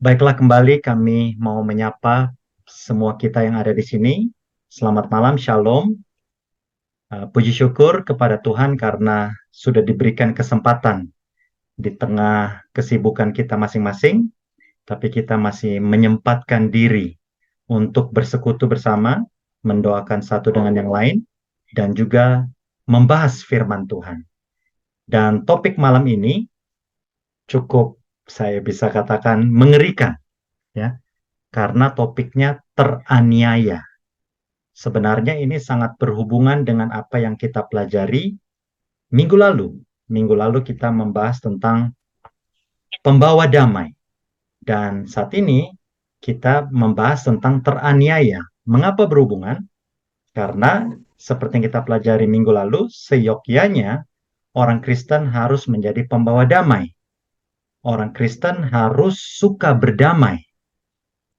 Baiklah, kembali kami mau menyapa semua kita yang ada di sini. Selamat malam, Shalom. Puji syukur kepada Tuhan karena sudah diberikan kesempatan di tengah kesibukan kita masing-masing, tapi kita masih menyempatkan diri untuk bersekutu bersama, mendoakan satu dengan yang lain, dan juga membahas firman Tuhan. Dan topik malam ini cukup, saya bisa katakan, mengerikan, ya, karena topiknya teraniaya. Sebenarnya ini sangat berhubungan dengan apa yang kita pelajari minggu lalu. Minggu lalu kita membahas tentang pembawa damai. Dan saat ini kita membahas tentang teraniaya. Mengapa berhubungan? Karena seperti yang kita pelajari minggu lalu, seyogyanya orang Kristen harus menjadi pembawa damai. Orang Kristen harus suka berdamai.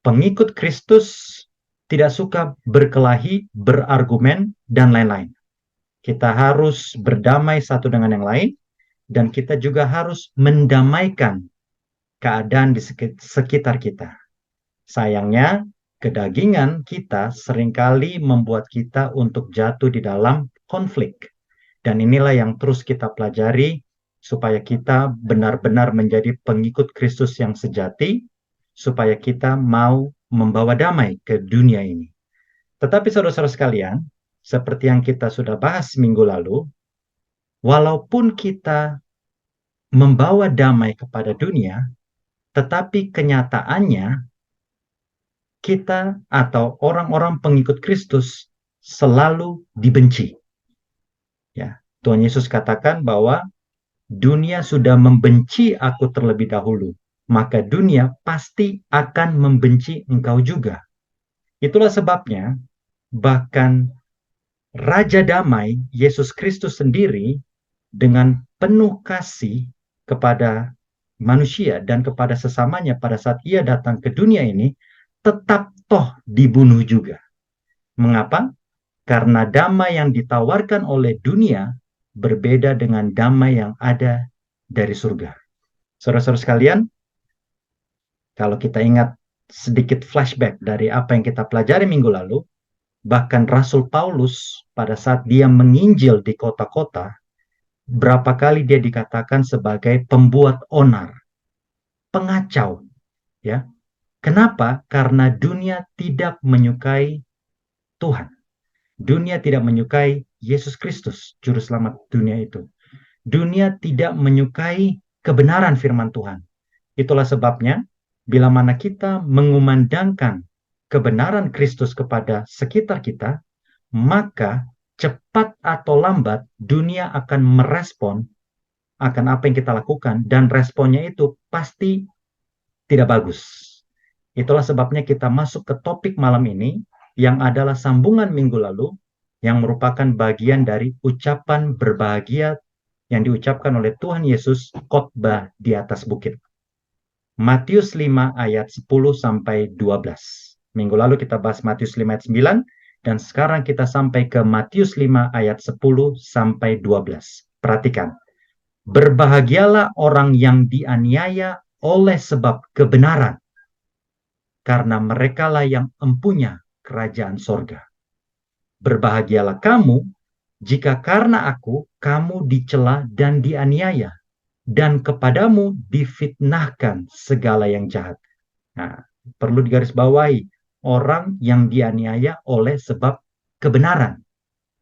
Pengikut Kristus tidak suka berkelahi, berargumen, dan lain-lain. Kita harus berdamai satu dengan yang lain, dan kita juga harus mendamaikan keadaan di sekitar kita. Sayangnya, kedagingan kita seringkali membuat kita untuk jatuh di dalam konflik. Dan inilah yang terus kita pelajari, supaya kita benar-benar menjadi pengikut Kristus yang sejati, supaya kita mau membawa damai ke dunia ini. Tetapi saudara-saudara sekalian, seperti yang kita sudah bahas minggu lalu, walaupun kita membawa damai kepada dunia, tetapi kenyataannya kita atau orang-orang pengikut Kristus selalu dibenci. Ya, Tuhan Yesus katakan bahwa dunia sudah membenci aku terlebih dahulu, maka dunia pasti akan membenci engkau juga. Itulah sebabnya bahkan Raja Damai, Yesus Kristus sendiri, dengan penuh kasih kepada manusia dan kepada sesamanya pada saat ia datang ke dunia ini, tetap toh dibunuh juga. Mengapa? Karena damai yang ditawarkan oleh dunia berbeda dengan damai yang ada dari surga. Saudara-saudara sekalian, kalau kita ingat sedikit flashback dari apa yang kita pelajari minggu lalu, bahkan Rasul Paulus pada saat dia menginjil di kota-kota, berapa kali dia dikatakan sebagai pembuat onar, pengacau, ya. Kenapa? Karena dunia tidak menyukai Tuhan. Dunia tidak menyukai Yesus Kristus, juru selamat dunia itu. Dunia tidak menyukai kebenaran firman Tuhan. Itulah sebabnya, bila mana kita mengumandangkan kebenaran Kristus kepada sekitar kita, maka cepat atau lambat dunia akan merespon akan apa yang kita lakukan, dan responnya itu pasti tidak bagus. Itulah sebabnya kita masuk ke topik malam ini, yang adalah sambungan minggu lalu, yang merupakan bagian dari ucapan berbahagia yang diucapkan oleh Tuhan Yesus khotbah di atas bukit. Matius 5 ayat 10 sampai 12. Minggu lalu kita bahas Matius 5 ayat 9, dan sekarang kita sampai ke Matius 5 ayat 10 sampai 12. Perhatikan. Berbahagialah orang yang dianiaya oleh sebab kebenaran, karena merekalah yang empunya kerajaan sorga. Berbahagialah kamu jika karena aku kamu dicela dan dianiaya, dan kepadamu difitnahkan segala yang jahat. Nah, perlu digarisbawahi, orang yang dianiaya oleh sebab kebenaran.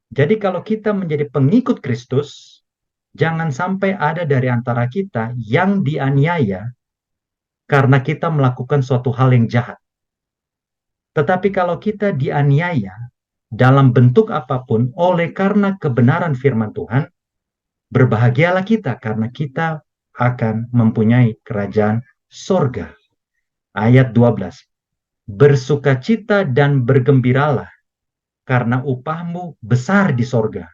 Jadi kalau kita menjadi pengikut Kristus, jangan sampai ada dari antara kita yang dianiaya karena kita melakukan suatu hal yang jahat. Tetapi kalau kita dianiaya dalam bentuk apapun oleh karena kebenaran firman Tuhan, berbahagialah kita karena kita akan mempunyai kerajaan sorga. Ayat 12. Bersukacita dan bergembiralah karena upahmu besar di sorga.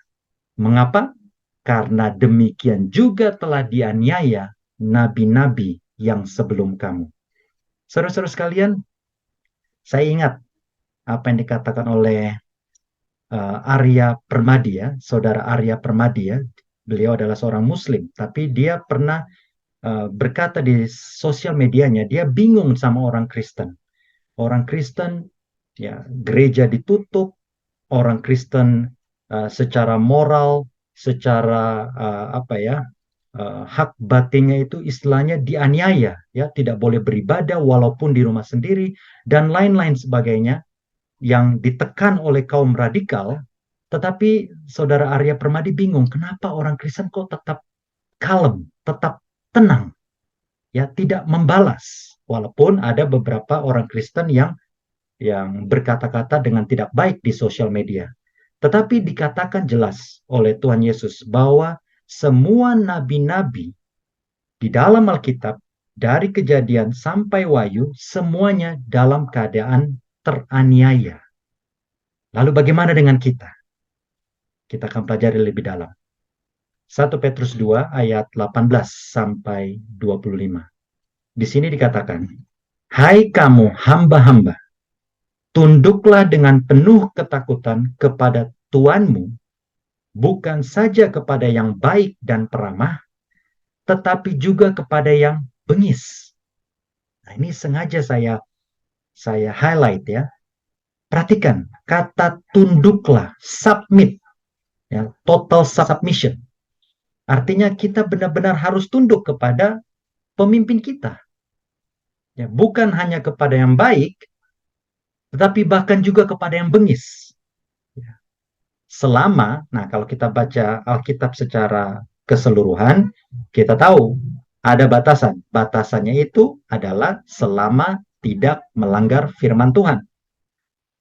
Mengapa? Karena demikian juga telah dianiaya nabi-nabi yang sebelum kamu. Saudara-saudara sekalian, saya ingat apa yang dikatakan oleh Arya Permadi, ya, saudara Arya Permadi, ya. Beliau adalah seorang Muslim, tapi dia pernah berkata di sosial medianya, dia bingung sama orang Kristen. Orang Kristen, ya, gereja ditutup, orang Kristen secara moral, secara hak batinnya itu istilahnya dianiaya, ya, tidak boleh beribadah walaupun di rumah sendiri dan lain-lain sebagainya yang ditekan oleh kaum radikal. Tetapi Saudara Arya Permadi bingung, kenapa orang Kristen kok tetap kalem, tetap tenang, ya, tidak membalas, walaupun ada beberapa orang Kristen yang berkata-kata dengan tidak baik di sosial media. Tetapi dikatakan jelas oleh Tuhan Yesus bahwa semua nabi-nabi di dalam Alkitab, dari Kejadian sampai Wahyu, semuanya dalam keadaan teraniaya. Lalu bagaimana dengan kita? Kita akan pelajari lebih dalam. 1 Petrus 2 ayat 18 sampai 25. Di sini dikatakan, "Hai kamu hamba-hamba, tunduklah dengan penuh ketakutan kepada Tuanmu, bukan saja kepada yang baik dan peramah, tetapi juga kepada yang bengis." Nah, ini sengaja saya highlight, ya. Perhatikan kata tunduklah, submit, ya, total submission. Artinya kita benar-benar harus tunduk kepada pemimpin kita. Ya, bukan hanya kepada yang baik, tetapi bahkan juga kepada yang bengis. Ya. Kalau kita baca Alkitab secara keseluruhan, kita tahu ada batasan. Batasannya itu adalah selama tidak melanggar firman Tuhan.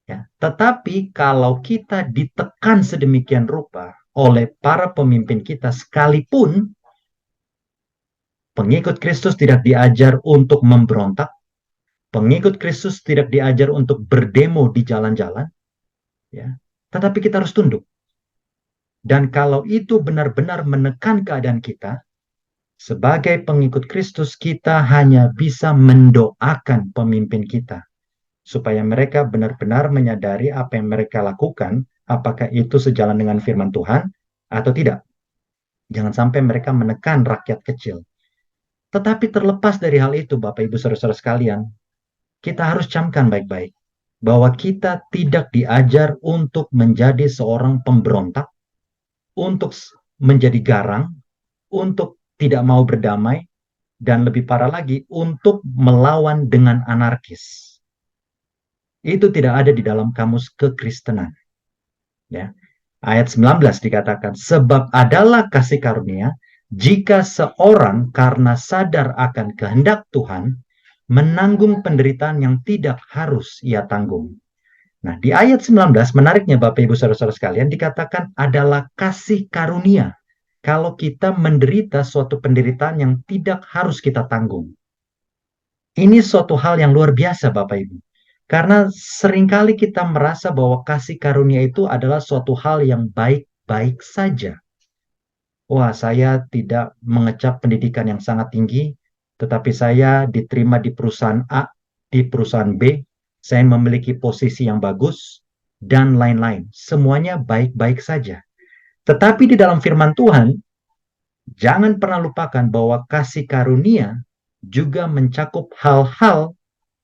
Ya, tetapi kalau kita ditekan sedemikian rupa oleh para pemimpin kita, sekalipun pengikut Kristus tidak diajar untuk memberontak, pengikut Kristus tidak diajar untuk berdemo di jalan-jalan, ya, tetapi kita harus tunduk. Dan kalau itu benar-benar menekan keadaan kita, sebagai pengikut Kristus, kita hanya bisa mendoakan pemimpin kita, supaya mereka benar-benar menyadari apa yang mereka lakukan, apakah itu sejalan dengan firman Tuhan atau tidak. Jangan sampai mereka menekan rakyat kecil. Tetapi terlepas dari hal itu, Bapak Ibu Saudara-saudara sekalian, kita harus camkan baik-baik bahwa kita tidak diajar untuk menjadi seorang pemberontak, untuk menjadi garang, untuk tidak mau berdamai, dan lebih parah lagi, untuk melawan dengan anarkis. Itu tidak ada di dalam kamus kekristenan. Ya. Ayat 19 dikatakan, sebab adalah kasih karunia jika seorang karena sadar akan kehendak Tuhan menanggung penderitaan yang tidak harus ia tanggung. Nah, di ayat 19 menariknya Bapak Ibu Saudara-saudara sekalian dikatakan adalah kasih karunia kalau kita menderita suatu penderitaan yang tidak harus kita tanggung. Ini suatu hal yang luar biasa Bapak Ibu. Karena seringkali kita merasa bahwa kasih karunia itu adalah suatu hal yang baik-baik saja. Wah, saya tidak mengecap pendidikan yang sangat tinggi, tetapi saya diterima di perusahaan A, di perusahaan B, saya memiliki posisi yang bagus, dan lain-lain. Semuanya baik-baik saja. Tetapi di dalam firman Tuhan, jangan pernah lupakan bahwa kasih karunia juga mencakup hal-hal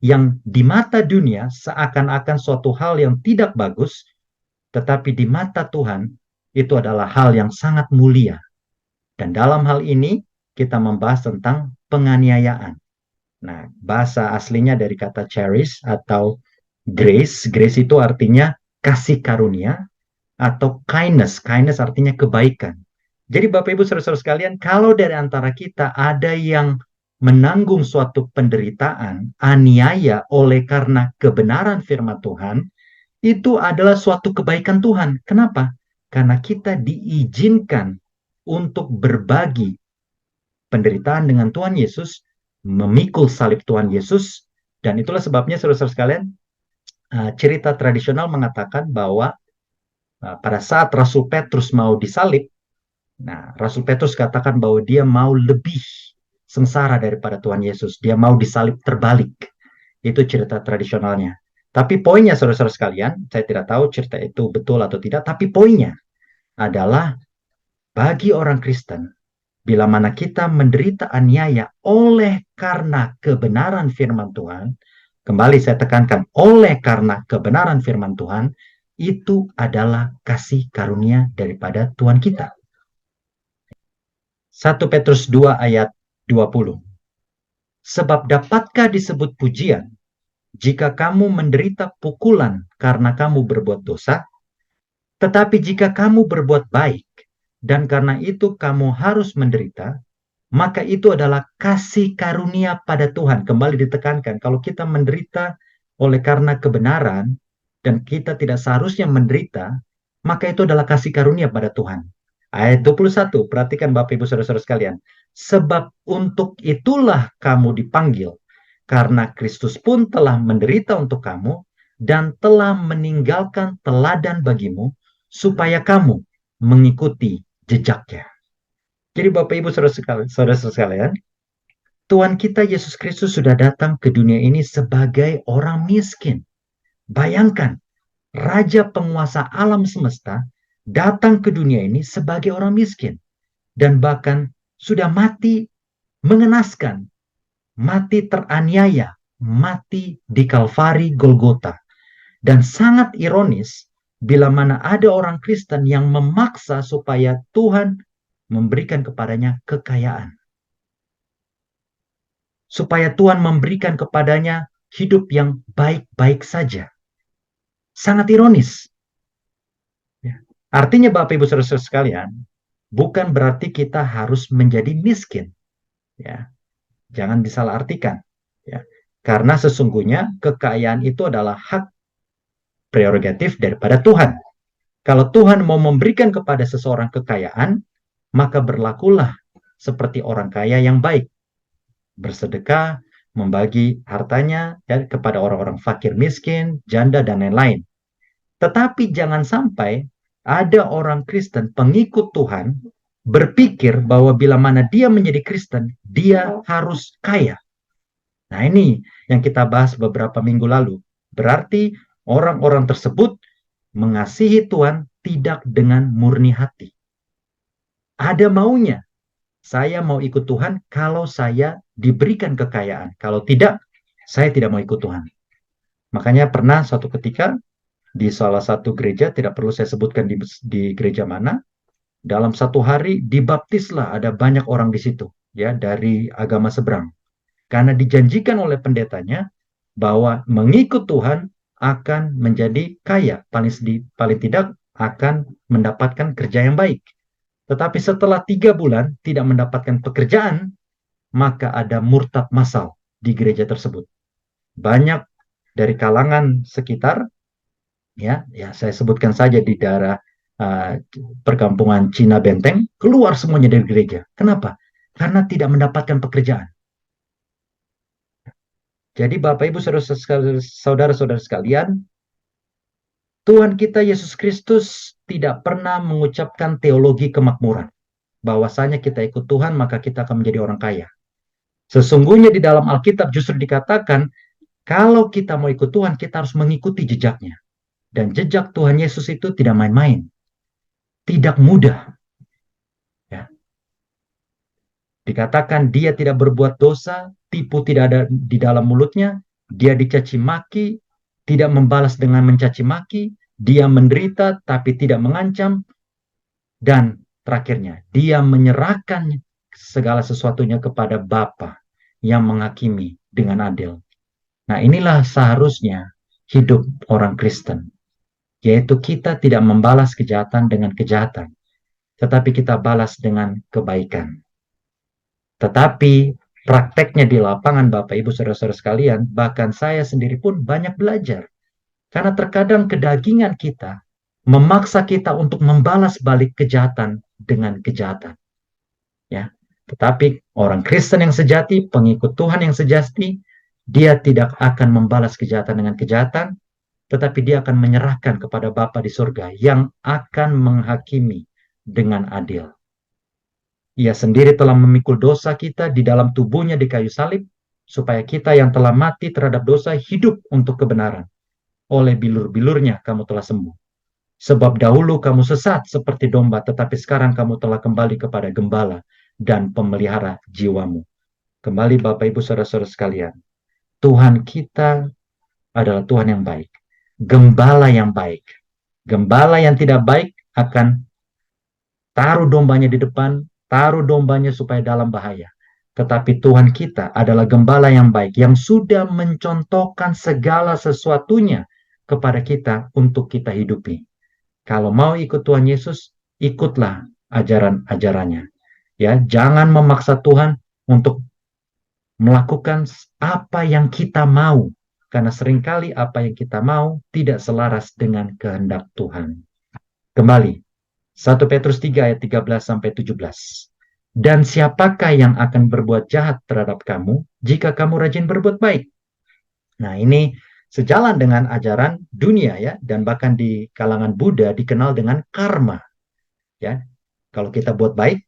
yang di mata dunia seakan-akan suatu hal yang tidak bagus, tetapi di mata Tuhan itu adalah hal yang sangat mulia. Dan dalam hal ini kita membahas tentang penganiayaan. Nah, bahasa aslinya dari kata charis atau grace. Grace itu artinya kasih karunia, atau kindness. Kindness artinya kebaikan. Jadi Bapak Ibu Saudara-saudara sekalian, kalau dari antara kita ada yang menanggung suatu penderitaan, aniaya oleh karena kebenaran firman Tuhan, itu adalah suatu kebaikan Tuhan. Kenapa? Karena kita diizinkan untuk berbagi penderitaan dengan Tuhan Yesus, memikul salib Tuhan Yesus, dan itulah sebabnya saudara-saudara sekalian, cerita tradisional mengatakan bahwa pada saat Rasul Petrus mau disalib, nah, Rasul Petrus katakan bahwa dia mau lebih sengsara daripada Tuhan Yesus. Dia mau disalib terbalik. Itu cerita tradisionalnya. Tapi poinnya, saudara-saudara sekalian, saya tidak tahu cerita itu betul atau tidak, tapi poinnya adalah bagi orang Kristen, bila mana kita menderita aniaya oleh karena kebenaran firman Tuhan, kembali saya tekankan, oleh karena kebenaran firman Tuhan, itu adalah kasih karunia daripada Tuhan kita. 1 Petrus 2 ayat 20. Sebab dapatkah disebut pujian jika kamu menderita pukulan karena kamu berbuat dosa? Tetapi jika kamu berbuat baik dan karena itu kamu harus menderita, maka itu adalah kasih karunia pada Tuhan. Kembali ditekankan, kalau kita menderita oleh karena kebenaran dan kita tidak seharusnya menderita, maka itu adalah kasih karunia pada Tuhan. Ayat 21, perhatikan Bapak Ibu Saudara-saudara sekalian. Sebab untuk itulah kamu dipanggil, karena Kristus pun telah menderita untuk kamu dan telah meninggalkan teladan bagimu, supaya kamu mengikuti jejaknya. Jadi Bapak Ibu Saudara sekalian, Tuhan kita Yesus Kristus sudah datang ke dunia ini sebagai orang miskin. Bayangkan, Raja penguasa alam semesta datang ke dunia ini sebagai orang miskin. Dan bahkan sudah mati mengenaskan, mati teraniaya, mati di Kalvari Golgota. Dan sangat ironis, bila mana ada orang Kristen yang memaksa supaya Tuhan memberikan kepadanya kekayaan. Supaya Tuhan memberikan kepadanya hidup yang baik-baik saja. Sangat ironis. Artinya Bapak Ibu Saudara sekalian, bukan berarti kita harus menjadi miskin. Ya, jangan disalahartikan. Ya, karena sesungguhnya kekayaan itu adalah hak prerogatif daripada Tuhan. Kalau Tuhan mau memberikan kepada seseorang kekayaan, maka berlakulah seperti orang kaya yang baik. Bersedekah, membagi hartanya ya, kepada orang-orang fakir miskin, janda, dan lain-lain. Tetapi jangan sampai ada orang Kristen, pengikut Tuhan, berpikir bahwa bila mana dia menjadi Kristen, dia harus kaya. Nah ini yang kita bahas beberapa minggu lalu. Berarti orang-orang tersebut mengasihi Tuhan tidak dengan murni hati. Ada maunya. Saya mau ikut Tuhan kalau saya diberikan kekayaan. Kalau tidak, saya tidak mau ikut Tuhan. Makanya pernah suatu ketika di salah satu gereja, tidak perlu saya sebutkan di gereja mana, dalam satu hari dibaptislah ada banyak orang di situ, ya, dari agama seberang. Karena dijanjikan oleh pendetanya bahwa mengikut Tuhan akan menjadi kaya, paling tidak akan mendapatkan kerja yang baik. Tetapi setelah 3 bulan tidak mendapatkan pekerjaan, maka ada murtad massal di gereja tersebut. Banyak dari kalangan sekitar, ya saya sebutkan saja di daerah perkampungan Cina Benteng, keluar semuanya dari gereja. Kenapa? Karena tidak mendapatkan pekerjaan. Jadi Bapak Ibu saudara-saudara sekalian, Tuhan kita Yesus Kristus tidak pernah mengucapkan teologi kemakmuran. Bahwasanya kita ikut Tuhan maka kita akan menjadi orang kaya. Sesungguhnya di dalam Alkitab justru dikatakan, kalau kita mau ikut Tuhan, kita harus mengikuti jejaknya. Dan jejak Tuhan Yesus itu tidak main-main. Tidak mudah. Ya. Dikatakan dia tidak berbuat dosa, tipu tidak ada di dalam mulutnya, dia dicaci maki, tidak membalas dengan mencaci maki, dia menderita tapi tidak mengancam, dan terakhirnya, dia menyerahkan segala sesuatunya kepada Bapa yang menghakimi dengan adil. Nah, inilah seharusnya hidup orang Kristen, yaitu kita tidak membalas kejahatan dengan kejahatan, tetapi kita balas dengan kebaikan. Tetapi prakteknya di lapangan Bapak Ibu Saudara-saudara sekalian, bahkan saya sendiri pun banyak belajar. Karena terkadang kedagingan kita memaksa kita untuk membalas balik kejahatan dengan kejahatan. Ya. Tetapi orang Kristen yang sejati, pengikut Tuhan yang sejati, dia tidak akan membalas kejahatan dengan kejahatan, tetapi dia akan menyerahkan kepada Bapa di surga yang akan menghakimi dengan adil. Ia sendiri telah memikul dosa kita di dalam tubuhnya di kayu salib, supaya kita yang telah mati terhadap dosa hidup untuk kebenaran. Oleh bilur-bilurnya kamu telah sembuh. Sebab dahulu kamu sesat seperti domba, tetapi sekarang kamu telah kembali kepada gembala dan pemelihara jiwamu. Kembali Bapak Ibu Saudara-saudara sekalian, Tuhan kita adalah Tuhan yang baik, gembala yang baik. Gembala yang tidak baik akan taruh dombanya di depan, taruh dombanya supaya dalam bahaya. Tetapi Tuhan kita adalah gembala yang baik, yang sudah mencontohkan segala sesuatunya kepada kita untuk kita hidupi. Kalau mau ikut Tuhan Yesus, ikutlah ajaran-ajarannya. Ya, jangan memaksa Tuhan untuk melakukan apa yang kita mau, karena seringkali apa yang kita mau tidak selaras dengan kehendak Tuhan. Kembali, 1 Petrus 3 ayat 13 sampai 17. Dan siapakah yang akan berbuat jahat terhadap kamu jika kamu rajin berbuat baik? Nah, ini sejalan dengan ajaran dunia ya, dan bahkan di kalangan Buddha dikenal dengan karma. Ya, kalau kita buat baik,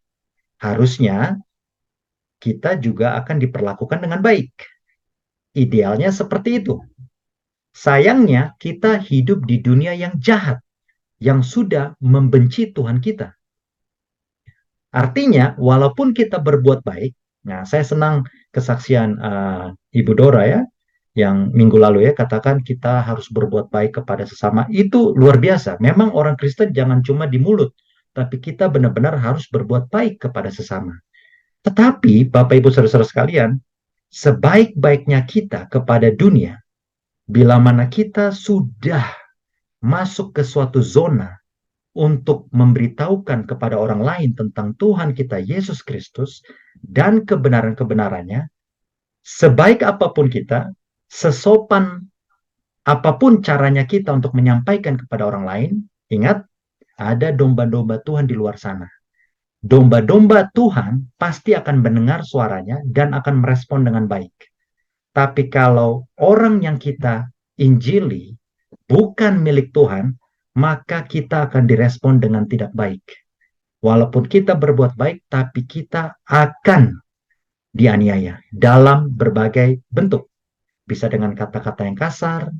harusnya kita juga akan diperlakukan dengan baik. Idealnya seperti itu. Sayangnya kita hidup di dunia yang jahat, yang sudah membenci Tuhan kita. Artinya, walaupun kita berbuat baik, nah saya senang kesaksian Ibu Dora ya, yang minggu lalu ya, katakan kita harus berbuat baik kepada sesama. Itu luar biasa. Memang orang Kristen jangan cuma di mulut, tapi kita benar-benar harus berbuat baik kepada sesama. Tetapi, Bapak Ibu Saudara-saudara sekalian, sebaik-baiknya kita kepada dunia, bila mana kita sudah masuk ke suatu zona untuk memberitahukan kepada orang lain tentang Tuhan kita Yesus Kristus dan kebenaran-kebenarannya, sebaik apapun kita, sesopan apapun caranya kita untuk menyampaikan kepada orang lain, ingat, ada domba-domba Tuhan di luar sana. Domba-domba Tuhan pasti akan mendengar suaranya dan akan merespon dengan baik. Tapi kalau orang yang kita injili bukan milik Tuhan, maka kita akan direspon dengan tidak baik. Walaupun kita berbuat baik, tapi kita akan dianiaya dalam berbagai bentuk. Bisa dengan kata-kata yang kasar,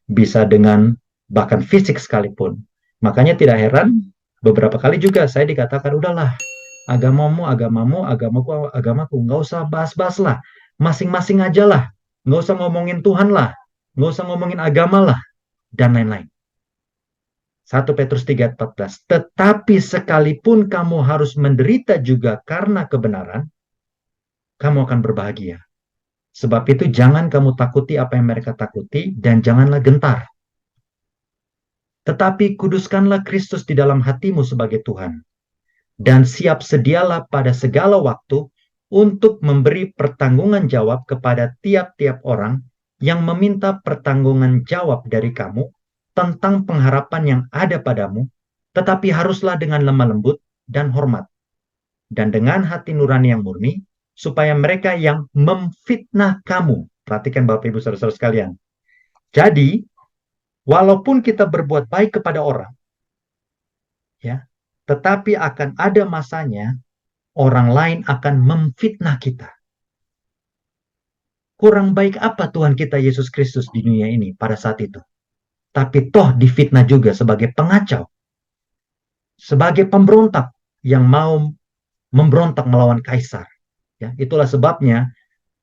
bisa dengan bahkan fisik sekalipun. Makanya tidak heran, beberapa kali juga saya dikatakan, udahlah, agamaku, nggak usah bahas-bahas lah. Masing-masing aja lah. Nggak usah ngomongin Tuhan lah. Nggak usah ngomongin agama lah. Dan lain-lain. 1 Petrus 3:14. Tetapi sekalipun kamu harus menderita juga karena kebenaran, kamu akan berbahagia. Sebab itu jangan kamu takuti apa yang mereka takuti, dan janganlah gentar. Tetapi kuduskanlah Kristus di dalam hatimu sebagai Tuhan. Dan siap sedialah pada segala waktu untuk memberi pertanggungan jawab kepada tiap-tiap orang yang meminta pertanggungan jawab dari kamu tentang pengharapan yang ada padamu, tetapi haruslah dengan lemah lembut dan hormat, dan dengan hati nurani yang murni, supaya mereka yang memfitnah kamu, perhatikan Bapak Ibu Saudara-saudara sekalian. Jadi, walaupun kita berbuat baik kepada orang, ya, tetapi akan ada masanya orang lain akan memfitnah kita. Kurang baik apa Tuhan kita Yesus Kristus di dunia ini pada saat itu? Tapi toh difitnah juga sebagai pengacau, sebagai pemberontak yang mau memberontak melawan kaisar. Ya, itulah sebabnya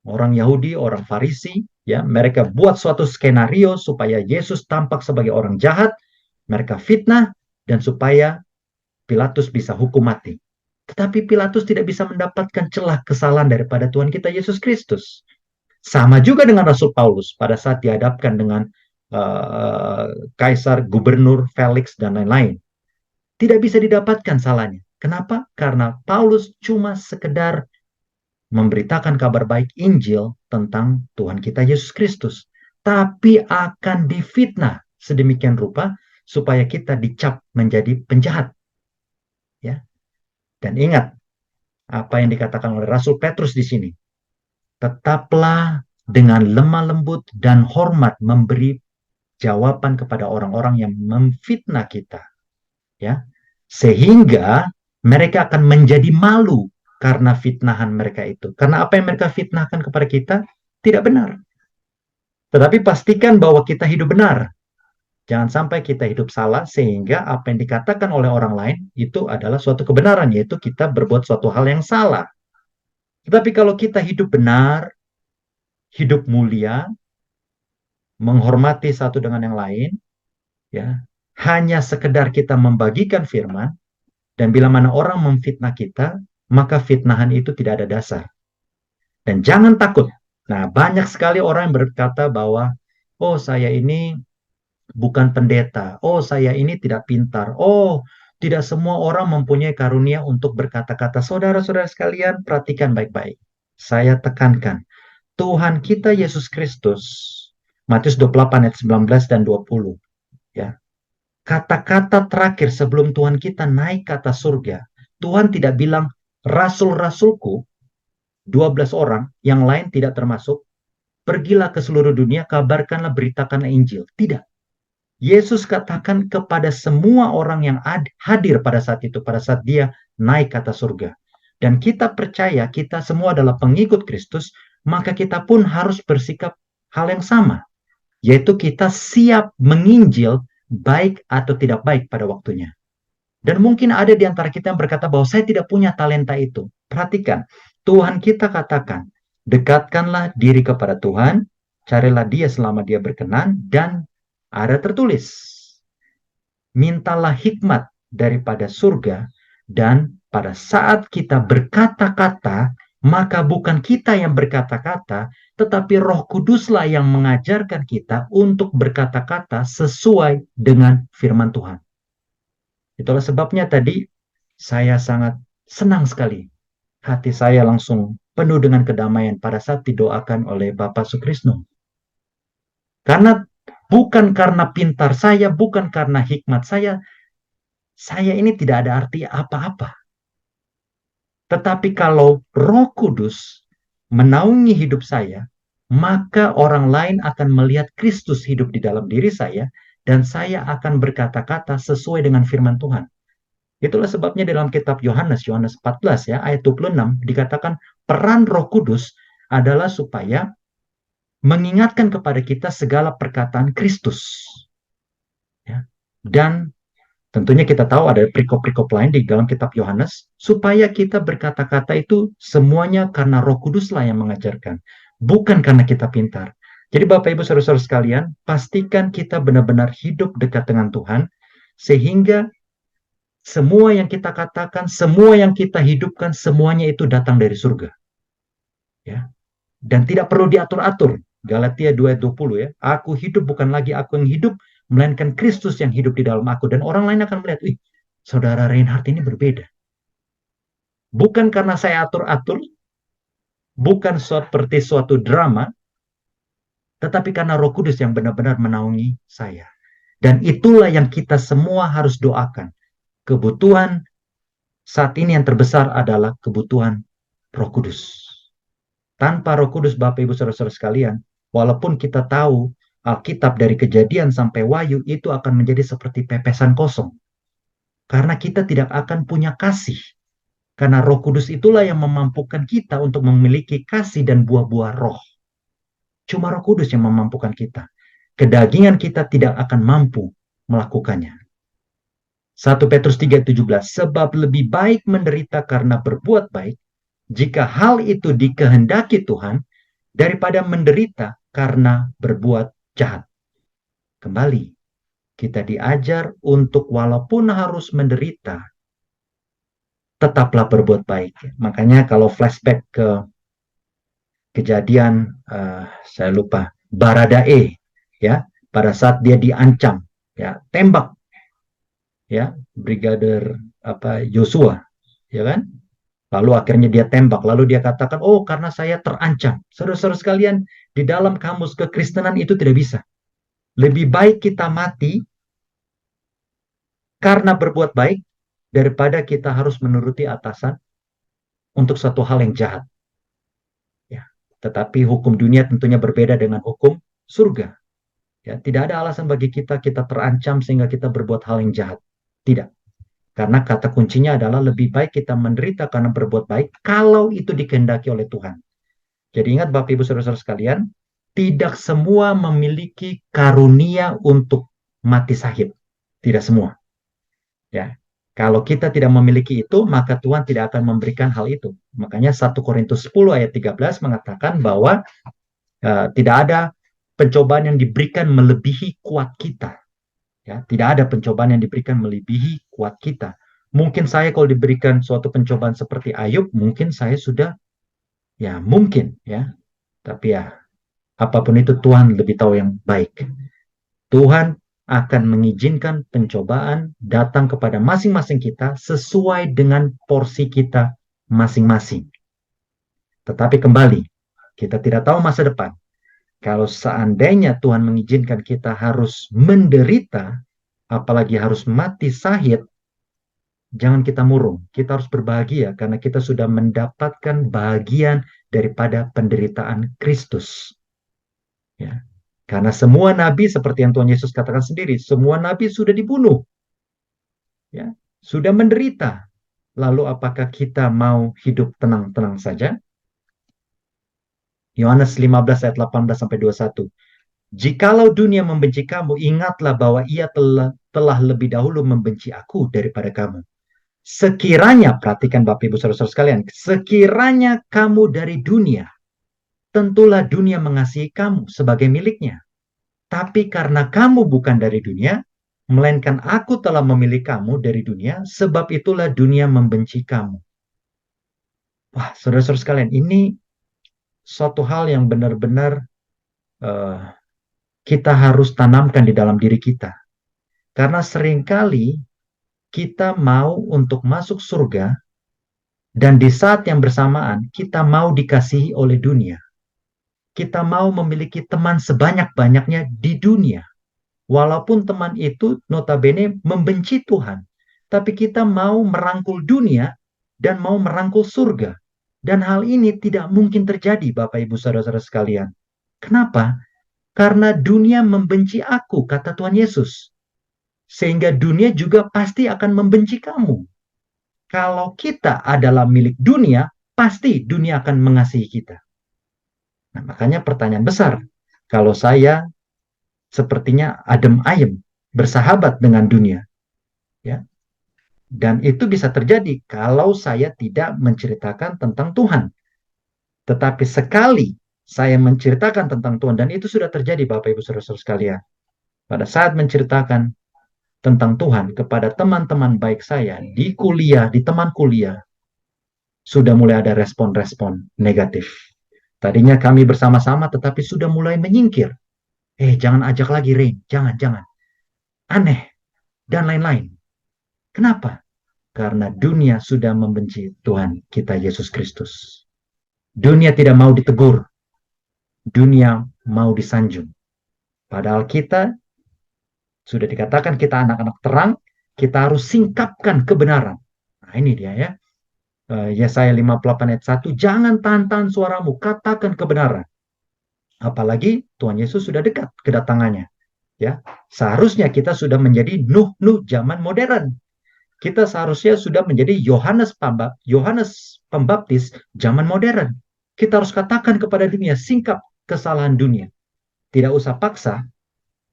orang Yahudi, orang Farisi, ya, mereka buat suatu skenario supaya Yesus tampak sebagai orang jahat, mereka fitnah, dan supaya Pilatus bisa hukum mati. Tetapi Pilatus tidak bisa mendapatkan celah kesalahan daripada Tuhan kita Yesus Kristus. Sama juga dengan Rasul Paulus pada saat dihadapkan dengan Kaisar, Gubernur, Felix, dan lain-lain. Tidak bisa didapatkan salahnya. Kenapa? Karena Paulus cuma sekedar memberitakan kabar baik Injil tentang Tuhan kita Yesus Kristus. Tapi akan difitnah sedemikian rupa supaya kita dicap menjadi penjahat. Ya. Dan ingat apa yang dikatakan oleh Rasul Petrus di sini. Tetaplah dengan lemah lembut dan hormat memberi jawaban kepada orang-orang yang memfitnah kita. Ya. Sehingga mereka akan menjadi malu karena fitnahan mereka itu. Karena apa yang mereka fitnahkan kepada kita tidak benar. Tetapi pastikan bahwa kita hidup benar. Jangan sampai kita hidup salah sehingga apa yang dikatakan oleh orang lain itu adalah suatu kebenaran, yaitu kita berbuat suatu hal yang salah. Tetapi kalau kita hidup benar, hidup mulia, menghormati satu dengan yang lain, ya, hanya sekedar kita membagikan firman, dan bila mana orang memfitnah kita, maka fitnahan itu tidak ada dasar. Dan jangan takut. Nah, banyak sekali orang yang berkata bahwa, oh saya ini bukan pendeta, oh saya ini tidak pintar, oh tidak semua orang mempunyai karunia untuk berkata-kata. Saudara-saudara sekalian, perhatikan baik-baik. Saya tekankan, Tuhan kita Yesus Kristus, Matius 28 ayat 19 dan 20, ya. Kata-kata terakhir sebelum Tuhan kita naik ke atas surga, Tuhan tidak bilang, rasul-rasulku, 12 orang, yang lain tidak termasuk, pergilah ke seluruh dunia, kabarkanlah, beritakanlah Injil. Tidak. Yesus katakan kepada semua orang yang hadir pada saat itu, pada saat dia naik ke atas surga. Dan kita percaya kita semua adalah pengikut Kristus, maka kita pun harus bersikap hal yang sama. Yaitu kita siap menginjil baik atau tidak baik pada waktunya. Dan mungkin ada di antara kita yang berkata bahwa saya tidak punya talenta itu. Perhatikan, Tuhan kita katakan, dekatkanlah diri kepada Tuhan, carilah dia selama dia berkenan, dan ada tertulis, mintalah hikmat daripada surga, dan pada saat kita berkata-kata, maka bukan kita yang berkata-kata, tetapi Roh Kuduslah yang mengajarkan kita untuk berkata-kata sesuai dengan firman Tuhan. Itulah sebabnya tadi saya sangat senang sekali. Hati saya langsung penuh dengan kedamaian pada saat didoakan oleh Bapak Sukrisno. Karena bukan karena pintar saya, bukan karena hikmat saya ini tidak ada arti apa-apa. Tetapi kalau Roh Kudus menaungi hidup saya, maka orang lain akan melihat Kristus hidup di dalam diri saya, dan saya akan berkata-kata sesuai dengan firman Tuhan. Itulah sebabnya dalam kitab Yohanes 14 ya, ayat 26 dikatakan peran Roh Kudus adalah supaya mengingatkan kepada kita segala perkataan Kristus. Ya. Dan tentunya kita tahu ada perikop-perikop lain di dalam kitab Yohanes, supaya kita berkata-kata itu semuanya karena Roh Kuduslah yang mengajarkan, bukan karena kita pintar. Jadi Bapak Ibu Saudara-saudara sekalian, pastikan kita benar-benar hidup dekat dengan Tuhan, sehingga semua yang kita katakan, semua yang kita hidupkan, semuanya itu datang dari surga. Ya. Dan tidak perlu diatur-atur. Galatia 2:20 ya. Aku hidup bukan lagi aku yang hidup, melainkan Kristus yang hidup di dalam aku. Dan orang lain akan melihat, saudara Reinhard ini berbeda. Bukan karena saya atur-atur, bukan seperti suatu drama, tetapi karena Roh Kudus yang benar-benar menaungi saya. Dan itulah yang kita semua harus doakan. Kebutuhan saat ini yang terbesar adalah kebutuhan Roh Kudus. Tanpa Roh Kudus, Bapak Ibu Saudara-saudara sekalian, walaupun kita tahu Alkitab dari Kejadian sampai Wahyu itu akan menjadi seperti pepesan kosong. Karena kita tidak akan punya kasih. Karena Roh Kudus itulah yang memampukan kita untuk memiliki kasih dan buah-buah roh. Cuma Roh Kudus yang memampukan kita. Kedagingan kita tidak akan mampu melakukannya. 1 Petrus 3:17, sebab lebih baik menderita karena berbuat baik, jika hal itu dikehendaki Tuhan, daripada menderita karena berbuat jahat. Kembali, kita diajar untuk walaupun harus menderita, tetaplah berbuat baik. Makanya kalau flashback ke kejadian, saya lupa, Baradae, ya, pada saat dia diancam, ya, tembak, ya, Brigadir Yosua, ya kan? Lalu akhirnya dia tembak, lalu dia katakan, oh karena saya terancam. Saudara-saudara sekalian, di dalam kamus kekristenan itu tidak bisa. Lebih baik kita mati karena berbuat baik, daripada kita harus menuruti atasan untuk satu hal yang jahat. Ya. Tetapi hukum dunia tentunya berbeda dengan hukum surga. Ya, tidak ada alasan bagi kita terancam sehingga kita berbuat hal yang jahat. Tidak. Karena kata kuncinya adalah lebih baik kita menderita karena berbuat baik kalau itu dikehendaki oleh Tuhan. Jadi ingat Bapak Ibu Saudara-saudara sekalian, tidak semua memiliki karunia untuk mati sahid. Tidak semua. Ya. Kalau kita tidak memiliki itu, maka Tuhan tidak akan memberikan hal itu. Makanya 1 Korintus 10 ayat 13 mengatakan bahwa tidak ada pencobaan yang diberikan melebihi kuat kita. Ya, tidak ada pencobaan yang diberikan melebihi kuat kita. Mungkin saya kalau diberikan suatu pencobaan seperti Ayub, mungkin saya sudah, ya mungkin ya. Tapi ya, apapun itu Tuhan lebih tahu yang baik. Tuhan akan mengizinkan pencobaan datang kepada masing-masing kita sesuai dengan porsi kita masing-masing. Tetapi kembali, kita tidak tahu masa depan. Kalau seandainya Tuhan mengizinkan kita harus menderita, apalagi harus mati sahid, jangan kita murung. Kita harus berbahagia karena kita sudah mendapatkan bagian daripada penderitaan Kristus. Ya. Karena semua nabi seperti yang Tuhan Yesus katakan sendiri, semua nabi sudah dibunuh. Ya, sudah menderita. Lalu apakah kita mau hidup tenang-tenang saja? Yohanes 15 ayat 18 sampai 21. Jikalau dunia membenci kamu, ingatlah bahwa ia telah lebih dahulu membenci aku daripada kamu. Sekiranya, perhatikan Bapak Ibu Saudara-saudara sekalian, sekiranya kamu dari dunia, tentulah dunia mengasihi kamu sebagai miliknya. Tapi karena kamu bukan dari dunia, melainkan aku telah memilih kamu dari dunia, sebab itulah dunia membenci kamu. Wah, saudara-saudara sekalian, ini suatu hal yang benar-benar kita harus tanamkan di dalam diri kita. Karena seringkali kita mau untuk masuk surga, dan di saat yang bersamaan kita mau dikasihi oleh dunia. Kita mau memiliki teman sebanyak-banyaknya di dunia. Walaupun teman itu notabene membenci Tuhan. Tapi kita mau merangkul dunia dan mau merangkul surga. Dan hal ini tidak mungkin terjadi, Bapak Ibu Saudara-saudara sekalian. Kenapa? Karena dunia membenci aku, kata Tuhan Yesus. Sehingga dunia juga pasti akan membenci kamu. Kalau kita adalah milik dunia, pasti dunia akan mengasihi kita. Nah, makanya pertanyaan besar. Kalau saya sepertinya adem ayem, bersahabat dengan dunia. Ya. Dan itu bisa terjadi kalau saya tidak menceritakan tentang Tuhan. Tetapi sekali saya menceritakan tentang Tuhan, dan itu sudah terjadi Bapak Ibu Saudara-saudara sekalian. Pada saat menceritakan tentang Tuhan kepada teman-teman baik saya di kuliah, di teman kuliah, sudah mulai ada respon-respon negatif. Tadinya kami bersama-sama tetapi sudah mulai menyingkir. Jangan ajak lagi Rain, jangan. Aneh, dan lain-lain. Kenapa? Karena dunia sudah membenci Tuhan kita Yesus Kristus. Dunia tidak mau ditegur. Dunia mau disanjung. Padahal kita sudah dikatakan kita anak-anak terang, kita harus singkapkan kebenaran. Nah ini dia ya. Yesaya 58 ayat 1, jangan tahan-tahan suaramu, katakan kebenaran. Apalagi Tuhan Yesus sudah dekat kedatangannya. Ya, seharusnya kita sudah menjadi Nuh zaman modern. Kita seharusnya sudah menjadi Yohanes Pembaptis zaman modern. Kita harus katakan kepada dunia, singkap kesalahan dunia. Tidak usah paksa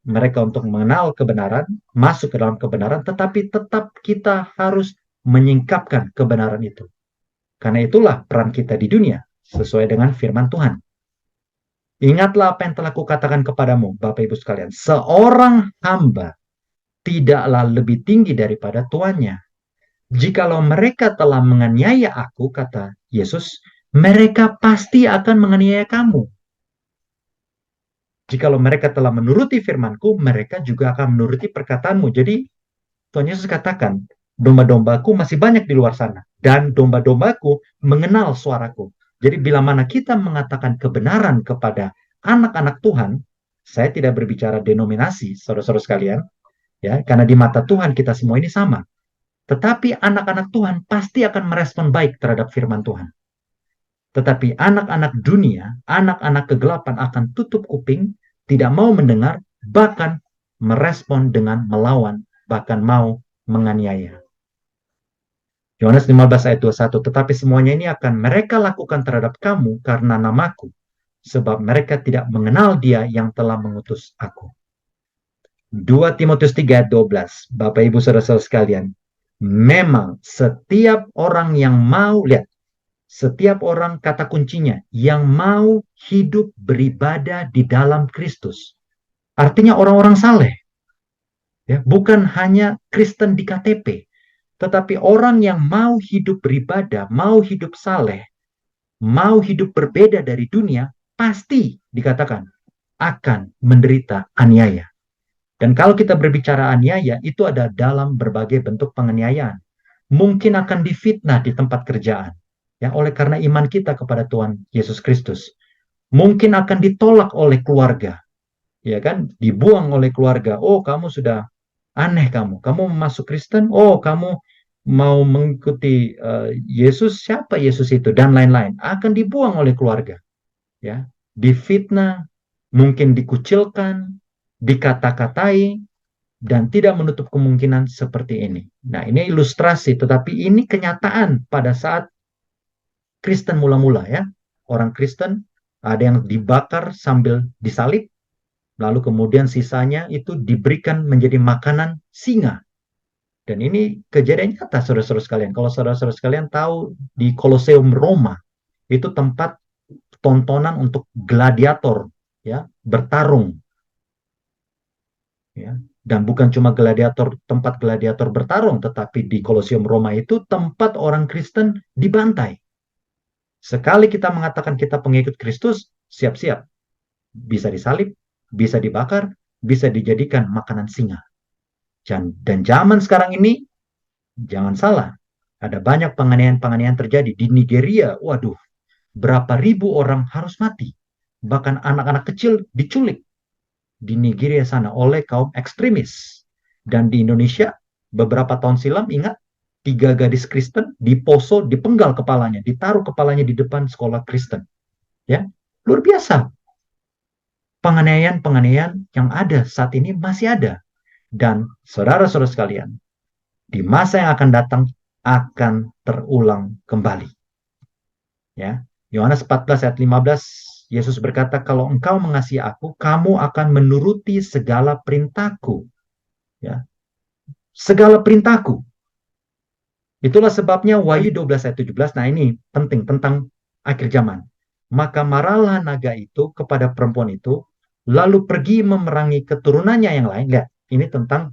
mereka untuk mengenal kebenaran, masuk ke dalam kebenaran, tetapi tetap kita harus menyingkapkan kebenaran itu. Karena itulah peran kita di dunia, sesuai dengan firman Tuhan. Ingatlah apa yang telah kukatakan kepadamu, Bapak Ibu sekalian. Seorang hamba tidaklah lebih tinggi daripada tuannya. Jikalau mereka telah menganiaya aku, kata Yesus, mereka pasti akan menganiaya kamu. Jikalau mereka telah menuruti firmanku, mereka juga akan menuruti perkataanmu. Jadi, Tuhan Yesus katakan, domba-dombaku masih banyak di luar sana. Dan domba-dombaku mengenal suaraku. Jadi bila mana kita mengatakan kebenaran kepada anak-anak Tuhan, saya tidak berbicara denominasi, saudara-saudara sekalian, ya, karena di mata Tuhan kita semua ini sama. Tetapi anak-anak Tuhan pasti akan merespon baik terhadap firman Tuhan. Tetapi anak-anak dunia, anak-anak kegelapan akan tutup kuping, tidak mau mendengar, bahkan merespon dengan melawan, bahkan mau menganiaya. Yohanes 15 ayat 21, tetapi semuanya ini akan mereka lakukan terhadap kamu karena namaku, sebab mereka tidak mengenal dia yang telah mengutus aku. 2 Timotius 3 ayat 12. Bapak Ibu Saudara-saudara sekalian, memang setiap orang yang mau, lihat, setiap orang, kata kuncinya, yang mau hidup beribadah di dalam Kristus. Artinya orang-orang saleh, ya, bukan hanya Kristen di KTP, tetapi orang yang mau hidup beribadah, mau hidup saleh, mau hidup berbeda dari dunia, pasti dikatakan akan menderita aniaya. Dan kalau kita berbicara aniaya, itu ada dalam berbagai bentuk penganiayaan. Mungkin akan difitnah di tempat kerjaan, ya, oleh karena iman kita kepada Tuhan Yesus Kristus. Mungkin akan ditolak oleh keluarga, ya kan? Dibuang oleh keluarga. Oh, kamu sudah aneh, kamu masuk Kristen. Oh, kamu mau mengikuti Yesus, siapa Yesus itu, dan lain-lain. Akan dibuang oleh keluarga, ya. Difitnah, mungkin dikucilkan, dikata-katai, dan tidak menutup kemungkinan seperti ini. Nah, ini ilustrasi, tetapi ini kenyataan pada saat Kristen mula-mula, ya. Orang Kristen ada yang dibakar sambil disalib, lalu kemudian sisanya itu diberikan menjadi makanan singa. Dan ini kejadian nyata, saudara-saudara sekalian. Kalau saudara-saudara sekalian tahu, di Koloseum Roma, itu tempat tontonan untuk gladiator, ya, bertarung, ya. Dan bukan cuma gladiator, tempat gladiator bertarung, tetapi di Koloseum Roma itu tempat orang Kristen dibantai. Sekali kita mengatakan kita pengikut Kristus, siap-siap. Bisa disalib, bisa dibakar, bisa dijadikan makanan singa. Dan zaman sekarang ini, jangan salah, ada banyak penganiayaan-penganiayaan terjadi. Di Nigeria, waduh, berapa ribu orang harus mati. Bahkan anak-anak kecil diculik di Nigeria sana oleh kaum ekstremis. Dan di Indonesia, beberapa tahun silam, ingat, 3 gadis Kristen diposo, dipenggal kepalanya, ditaruh kepalanya di depan sekolah Kristen. Ya, luar biasa. Penganiayaan-penganiayaan yang ada saat ini masih ada. Dan saudara-saudara sekalian, di masa yang akan datang akan terulang kembali. Ya, Yohanes 14 ayat 15, Yesus berkata, kalau engkau mengasihi aku, kamu akan menuruti segala perintahku. Ya, segala perintahku. Itulah sebabnya Wahyu 12 ayat 17, nah ini penting tentang akhir zaman. Maka marahlah naga itu kepada perempuan itu, lalu pergi memerangi keturunannya yang lain. Lihat, ini tentang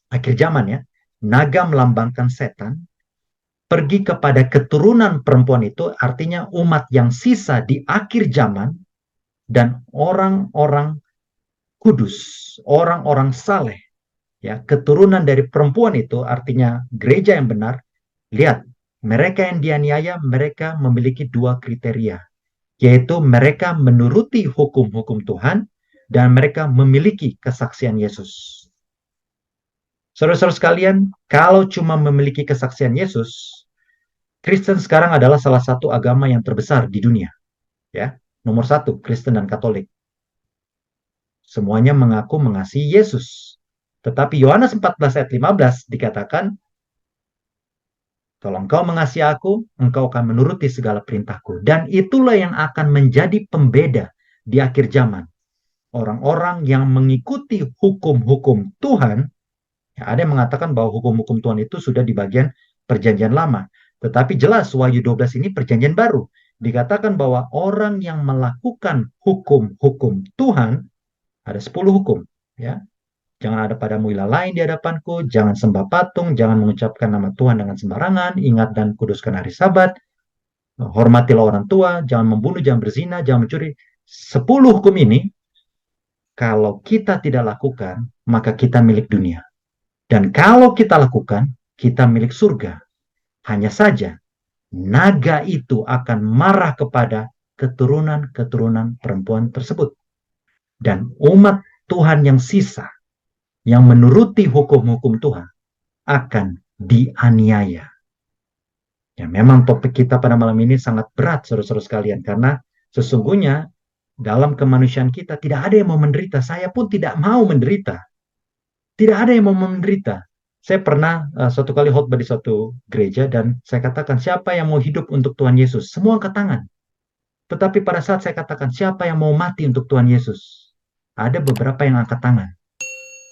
akhir zaman, ya. Naga melambangkan setan, pergi kepada keturunan perempuan itu, artinya umat yang sisa di akhir zaman, dan orang-orang kudus, orang-orang saleh, ya, keturunan dari perempuan itu, artinya gereja yang benar. Lihat, mereka yang dianiaya, mereka memiliki 2 kriteria, yaitu mereka menuruti hukum-hukum Tuhan, dan mereka memiliki kesaksian Yesus. Saudara-saudara sekalian, kalau cuma memiliki kesaksian Yesus, Kristen sekarang adalah salah satu agama yang terbesar di dunia. Ya, nomor 1, Kristen dan Katolik. Semuanya mengaku mengasihi Yesus. Tetapi Yohanes 14 ayat 15 dikatakan, kalau engkau mengasihi aku, engkau akan menuruti segala perintahku. Dan itulah yang akan menjadi pembeda di akhir zaman. Orang-orang yang mengikuti hukum-hukum Tuhan, ya, ada yang mengatakan bahwa hukum-hukum Tuhan itu sudah di bagian perjanjian lama. Tetapi jelas Wahyu 12 ini perjanjian baru. Dikatakan bahwa orang yang melakukan hukum-hukum Tuhan, ada 10 hukum. Ya, jangan ada padamu ilah lain di hadapanku, jangan sembah patung, jangan mengucapkan nama Tuhan dengan sembarangan, ingat dan kuduskan hari Sabat, hormatilah orang tua, jangan membunuh, jangan berzina, jangan mencuri. 10 hukum ini, kalau kita tidak lakukan, maka kita milik dunia. Dan kalau kita lakukan, kita milik surga. Hanya saja, naga itu akan marah kepada keturunan-keturunan perempuan tersebut. Dan umat Tuhan yang sisa, yang menuruti hukum-hukum Tuhan, akan dianiaya. Ya, memang topik kita pada malam ini sangat berat, saudara-saudara sekalian, karena sesungguhnya dalam kemanusiaan kita tidak ada yang mau menderita. Saya pun tidak mau menderita. Tidak ada yang mau menderita. Saya pernah suatu kali khotbah di suatu gereja, dan saya katakan, siapa yang mau hidup untuk Tuhan Yesus? Semua angkat tangan. Tetapi pada saat saya katakan, siapa yang mau mati untuk Tuhan Yesus? Ada beberapa yang angkat tangan.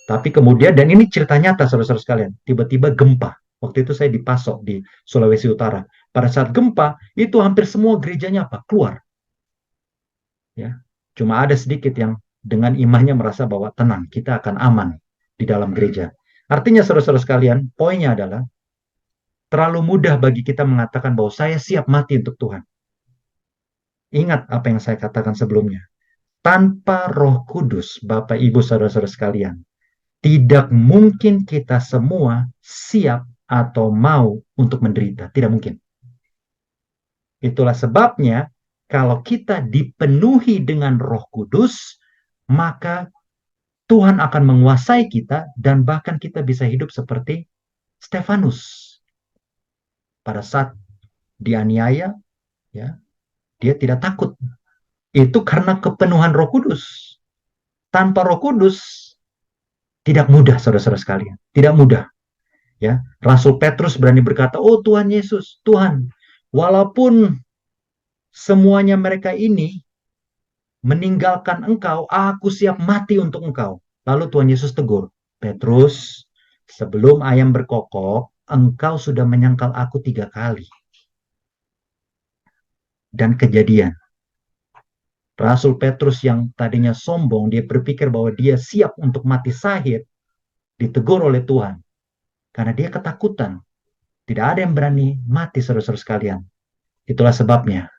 Tapi kemudian, dan ini cerita nyata saudara-saudara sekalian, tiba-tiba gempa. Waktu itu saya di Pasok di Sulawesi Utara. Pada saat gempa, itu hampir semua gerejanya apa? Keluar. Ya, cuma ada sedikit yang dengan imannya merasa bahwa tenang, kita akan aman di dalam gereja. Artinya saudara-saudara sekalian, poinnya adalah terlalu mudah bagi kita mengatakan bahwa saya siap mati untuk Tuhan. Ingat apa yang saya katakan sebelumnya. Tanpa Roh Kudus, Bapak Ibu saudara-saudara sekalian, tidak mungkin kita semua siap atau mau untuk menderita. Tidak mungkin. Itulah sebabnya kalau kita dipenuhi dengan Roh Kudus, maka Tuhan akan menguasai kita dan bahkan kita bisa hidup seperti Stefanus. Pada saat dianiaya, ya, dia tidak takut. Itu karena kepenuhan Roh Kudus. Tanpa Roh Kudus tidak mudah, saudara-saudara sekalian. Tidak mudah. Ya, Rasul Petrus berani berkata, "Oh Tuhan Yesus, Tuhan, walaupun semuanya mereka ini meninggalkan Engkau, aku siap mati untuk Engkau." Lalu Tuhan Yesus tegur, "Petrus, sebelum ayam berkokok, engkau sudah menyangkal aku 3 kali." Dan kejadian, Rasul Petrus yang tadinya sombong, dia berpikir bahwa dia siap untuk mati syahid, ditegur oleh Tuhan. Karena dia ketakutan. Tidak ada yang berani mati, saudara-saudara sekalian. Itulah sebabnya,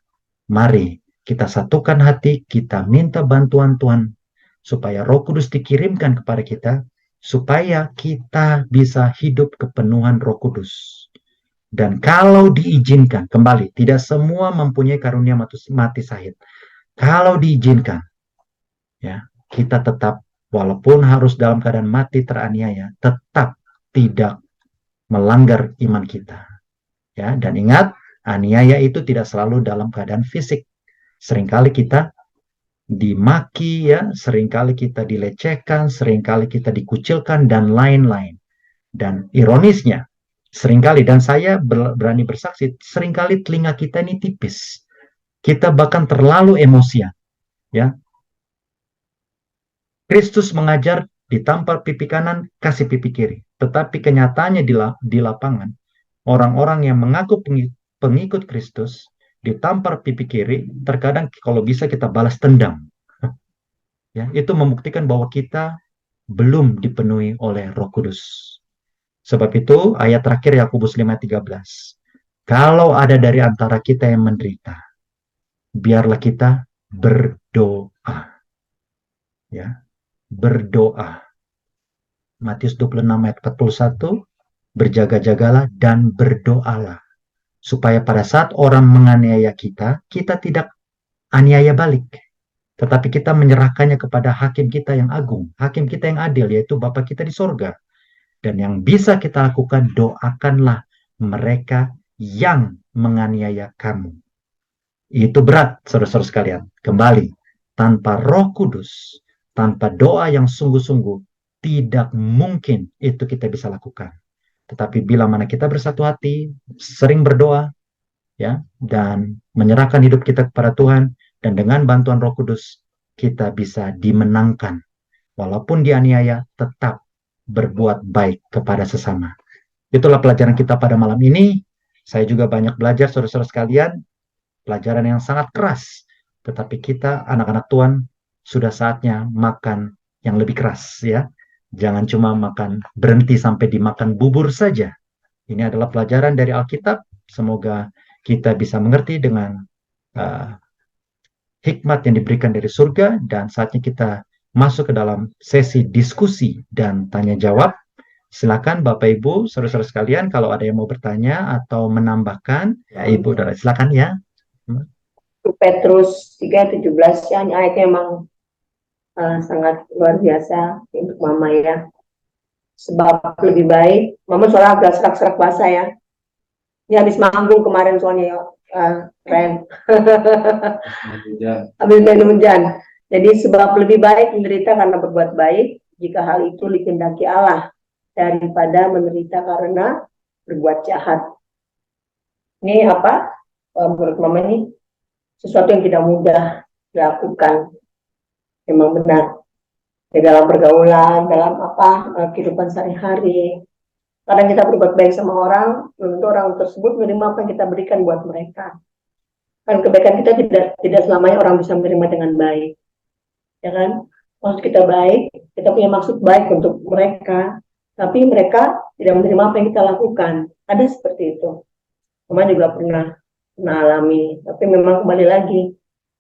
mari kita satukan hati, kita minta bantuan Tuhan, supaya Roh Kudus dikirimkan kepada kita, supaya kita bisa hidup kepenuhan Roh Kudus. Dan kalau diizinkan, kembali, tidak semua mempunyai karunia mati syahid. Kalau diizinkan, ya, kita tetap, walaupun harus dalam keadaan mati teraniaya, tetap tidak melanggar iman kita. Ya, dan ingat, aniaya itu tidak selalu dalam keadaan fisik. Seringkali kita dimaki, ya, seringkali kita dilecehkan, seringkali kita dikucilkan, dan lain-lain. Dan ironisnya, seringkali, dan saya berani bersaksi, seringkali telinga kita ini tipis. Kita bahkan terlalu emosian. Ya, Kristus mengajar ditampar pipi kanan, kasih pipi kiri. Tetapi kenyataannya di lapangan, orang-orang yang mengaku pengikut Kristus, ditampar pipi kiri, terkadang kalau bisa kita balas tendang. Ya, itu membuktikan bahwa kita belum dipenuhi oleh Roh Kudus. Sebab itu ayat terakhir Yakobus 5:13. Kalau ada dari antara kita yang menderita, biarlah kita berdoa. Ya, berdoa. Matius 26 ayat 41, berjaga-jagalah dan berdoalah. Supaya pada saat orang menganiaya kita, kita tidak aniaya balik. Tetapi kita menyerahkannya kepada hakim kita yang agung, hakim kita yang adil, yaitu Bapa kita di sorga. Dan yang bisa kita lakukan, doakanlah mereka yang menganiaya kamu. Itu berat, saudara-saudara sekalian. Kembali, tanpa Roh Kudus, tanpa doa yang sungguh-sungguh, tidak mungkin itu kita bisa lakukan. Tetapi bila mana kita bersatu hati, sering berdoa, ya, dan menyerahkan hidup kita kepada Tuhan, dan dengan bantuan Roh Kudus, kita bisa dimenangkan. Walaupun dianiaya, tetap berbuat baik kepada sesama. Itulah pelajaran kita pada malam ini. Saya juga banyak belajar, saudara-saudara sekalian, pelajaran yang sangat keras. Tetapi kita, anak-anak Tuhan, sudah saatnya makan yang lebih keras, ya. Jangan cuma makan, berhenti sampai dimakan bubur saja. Ini adalah pelajaran dari Alkitab. Semoga kita bisa mengerti dengan uh, hikmat yang diberikan dari surga, dan saatnya kita masuk ke dalam sesi diskusi dan tanya jawab. Silakan Bapak Ibu, saudara-saudara sekalian, kalau ada yang mau bertanya atau menambahkan, ya Ibu, silakan ya. Petrus 3:17 ya, ayatnya memang sangat luar biasa untuk Mama ya. Sebab lebih baik, Mama soalnya agak serak-serak bahasa ya. Ini habis manggung kemarin soalnya ya, keren. Habis main hujan. Jadi sebab lebih baik menderita karena berbuat baik, jika hal itu dikehendaki Allah, daripada menderita karena berbuat jahat. Ini apa? Menurut Mama ini sesuatu yang tidak mudah dilakukan. Memang benar. ya, dalam pergaulan, dalam kehidupan sehari-hari. Kadang kita berbuat baik sama orang, belum tentu orang tersebut menerima apa yang kita berikan buat mereka. Kan kebaikan kita tidak selamanya orang bisa menerima dengan baik, ya kan? Maksud kita baik, kita punya maksud baik untuk mereka, tapi mereka tidak menerima apa yang kita lakukan. Ada seperti itu. Mama juga pernah alami, tapi memang kembali lagi,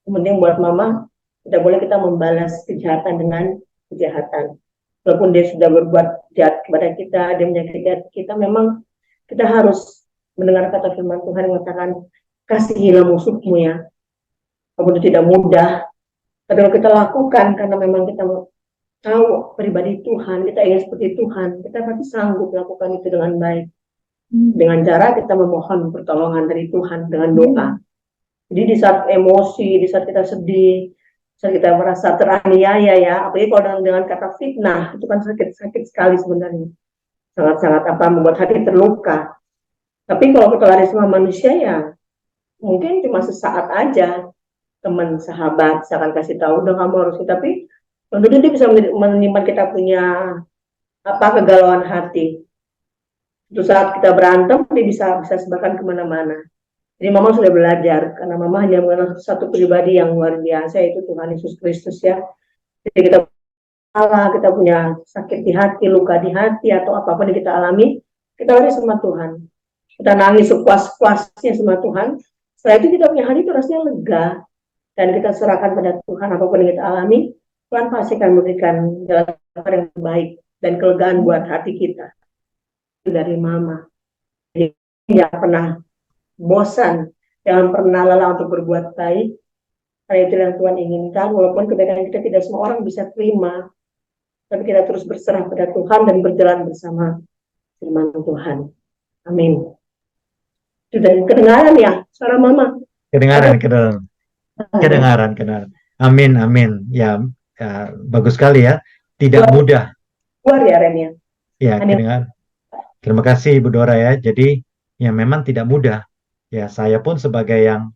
yang penting buat mama, tidak boleh kita membalas kejahatan dengan kejahatan. Walaupun dia sudah berbuat jahat kepada kita, dia menyakiti kita, memang kita harus mendengar kata firman Tuhan yang mengatakan, kasihilah musuhmu ya. Walaupun itu tidak mudah, tapi kalau kita lakukan karena memang kita tahu pribadi Tuhan, kita ingin seperti Tuhan, kita pasti sanggup melakukan itu dengan baik. Dengan cara kita memohon pertolongan dari Tuhan dengan doa. Jadi di saat emosi, di saat kita sedih, saat kita merasa teraniaya ya, apalagi kalau dengan kata fitnah, itu kan sakit sekali sebenarnya. Sangat-sangat membuat hati terluka. Tapi kalau kita lari sama manusia ya, mungkin cuma sesaat aja. Teman, sahabat, saya akan kasih tahu, udah kamu harus, tapi tentunya dia bisa menyimpan kita punya kegalauan hati. Suatu saat kita berantem, dia bisa sebarkan kemana-mana. Jadi mama sudah belajar, karena mama hanya mengenal satu pribadi yang luar biasa, yaitu Tuhan Yesus Kristus ya. Jadi kita salah, kita punya sakit di hati, luka di hati, atau apapun yang kita alami, kita lari sama Tuhan. Kita nangis sepuas-puasnya sama Tuhan. Setelah itu kita punya hati itu rasanya lega, dan kita serahkan pada Tuhan apapun yang kita alami, Tuhan pasti akan memberikan jalan yang baik dan kelegaan buat hati kita. Dari mama, jadi tidak pernah bosan, jangan pernah lelah untuk berbuat baik, karena itu yang Tuhan inginkan. Walaupun kebaikan kita tidak semua orang bisa terima, tapi kita terus berserah pada Tuhan dan berjalan bersama firman Tuhan. Amin. Sudah kedengaran ya suara mama? Kedengaran. Amin, amin. Ya, bagus sekali ya. Tidak mudah. Keluar ya Ren ya. Ya, kedengaran. Terima kasih Ibu Dora ya. Jadi ya memang tidak mudah. Ya, saya pun sebagai yang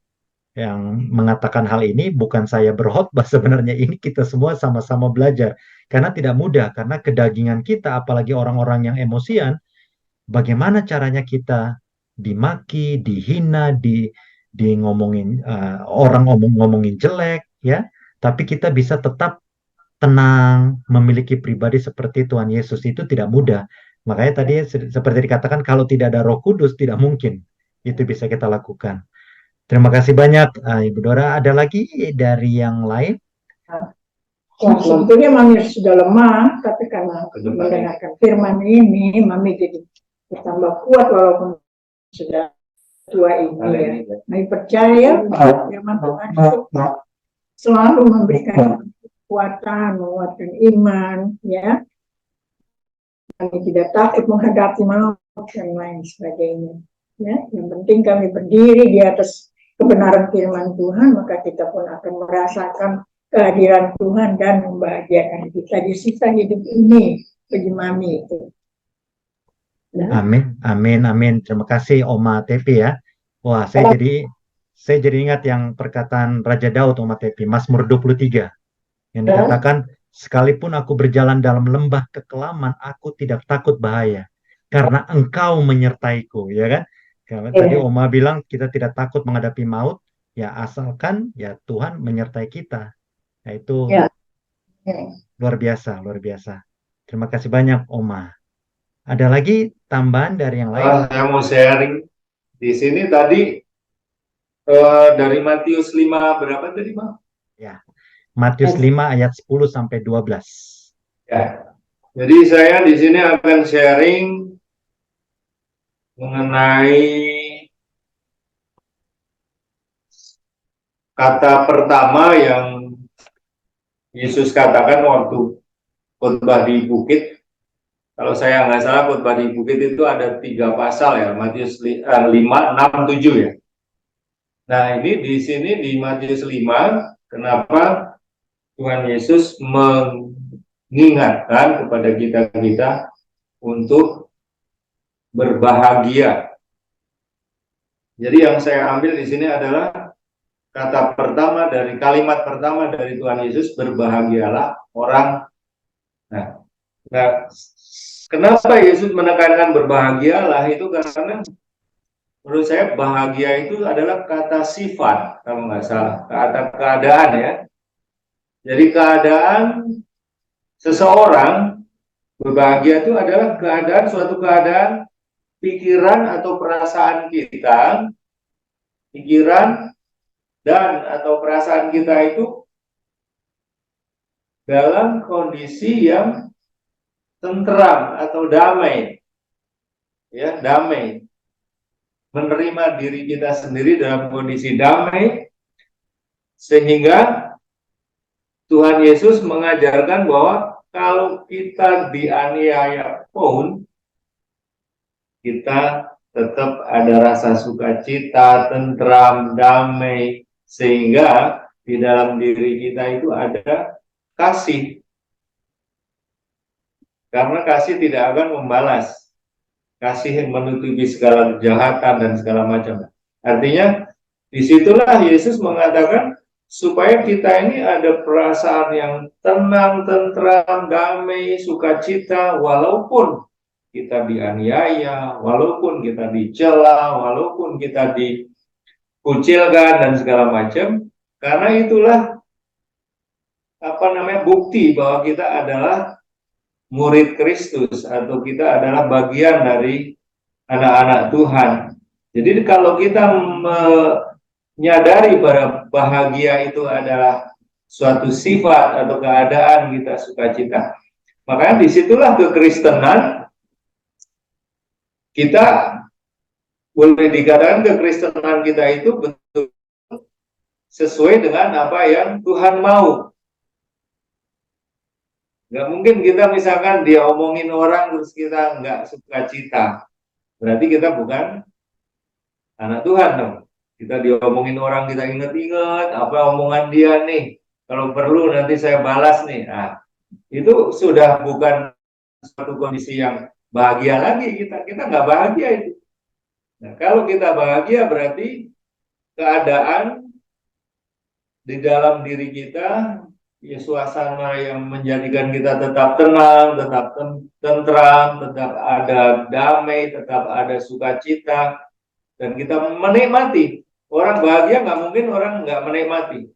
mengatakan hal ini bukan saya berkhotbah, sebenarnya ini kita semua sama-sama belajar. Karena tidak mudah, karena kedagingan kita, apalagi orang-orang yang emosian, bagaimana caranya kita dimaki, dihina, di ngomongin orang ngomongin jelek ya, tapi kita bisa tetap tenang, memiliki pribadi seperti Tuhan Yesus itu tidak mudah. Makanya tadi seperti dikatakan kalau tidak ada Roh Kudus tidak mungkin itu bisa kita lakukan. Terima kasih banyak Ibu Dora. Ada lagi dari yang lain? Ya, sebetulnya Mami sudah lemah, tapi karena mendengarkan firman ini, Mami jadi bertambah kuat walaupun sudah tua ini ya. Mami percaya bahwa firman Tuhan itu selalu memberikan kekuatan, menguatkan iman, ya. Kami tidak takut menghadapi maut dan lain sebagainya. Ya, yang penting kami berdiri di atas kebenaran firman Tuhan, maka kita pun akan merasakan kehadiran Tuhan dan membahagiakan kita di sisa hidup ini bagi Mami itu. Nah. Amin, amin, amin. Terima kasih Oma Tepi ya. Wah, saya jadi ingat yang perkataan Raja Daud Oma Tepi, Mazmur 23 yang dikatakan, sekalipun aku berjalan dalam lembah kekelaman, aku tidak takut bahaya karena Engkau menyertaiku, ya kan? Karena tadi Oma bilang kita tidak takut menghadapi maut, ya asalkan ya Tuhan menyertai kita. Nah, itu luar biasa, luar biasa. Terima kasih banyak, Oma. Ada lagi tambahan dari yang lain? Saya mau sharing. Di sini tadi dari Matius 5 berapa tadi, Bang? Ya, Matius 5 ayat 10 sampai 12. Ya. Jadi saya di sini akan sharing mengenai kata pertama yang Yesus katakan waktu khotbah di bukit. Kalau saya nggak salah khotbah di bukit itu ada 3 pasal ya, Matius 5, 6, 7 ya. Nah ini di sini di Matius 5, kenapa Tuhan Yesus mengingatkan kepada kita untuk berbahagia. Jadi yang saya ambil di sini adalah kalimat pertama dari Tuhan Yesus, berbahagialah orang Nah, kenapa Yesus menekankan berbahagialah itu karena menurut saya bahagia itu adalah kata sifat, kalau nggak salah, kata keadaan ya. Jadi keadaan seseorang berbahagia itu adalah keadaan, suatu keadaan pikiran atau perasaan kita, pikiran dan atau perasaan kita itu dalam kondisi yang tentram atau damai, ya damai, menerima diri kita sendiri dalam kondisi damai, sehingga Tuhan Yesus mengajarkan bahwa kalau kita dianiaya pun, kita tetap ada rasa sukacita, tentram, damai, sehingga di dalam diri kita itu ada kasih. Karena kasih tidak akan membalas. Kasih yang menutupi segala kejahatan dan segala macam. Artinya, disitulah Yesus mengatakan supaya kita ini ada perasaan yang tenang, tentram, damai, sukacita, walaupun kita dianiaya, walaupun kita dicela, walaupun kita dikucilkan dan segala macam. Karena itulah bukti bahwa kita adalah murid Kristus atau kita adalah bagian dari anak-anak Tuhan. Jadi kalau kita menyadari bahwa bahagia itu adalah suatu sifat atau keadaan kita sukacita, maka disitulah kekristenan kita boleh dikatakan kekristenan kita itu betul sesuai dengan apa yang Tuhan mau. Nggak mungkin kita misalkan dia omongin orang terus kita nggak sukacita. Berarti kita bukan anak Tuhan dong. Kita diomongin orang, kita ingat-ingat apa omongan dia nih. Kalau perlu nanti saya balas nih. Nah, itu sudah bukan suatu kondisi yang bahagia lagi. Kita nggak bahagia itu. Nah, kalau kita bahagia berarti keadaan di dalam diri kita, ya suasana yang menjadikan kita tetap tenang, tetap tentram, tetap ada damai, tetap ada sukacita, dan kita menikmati. Orang bahagia nggak mungkin orang nggak menikmati.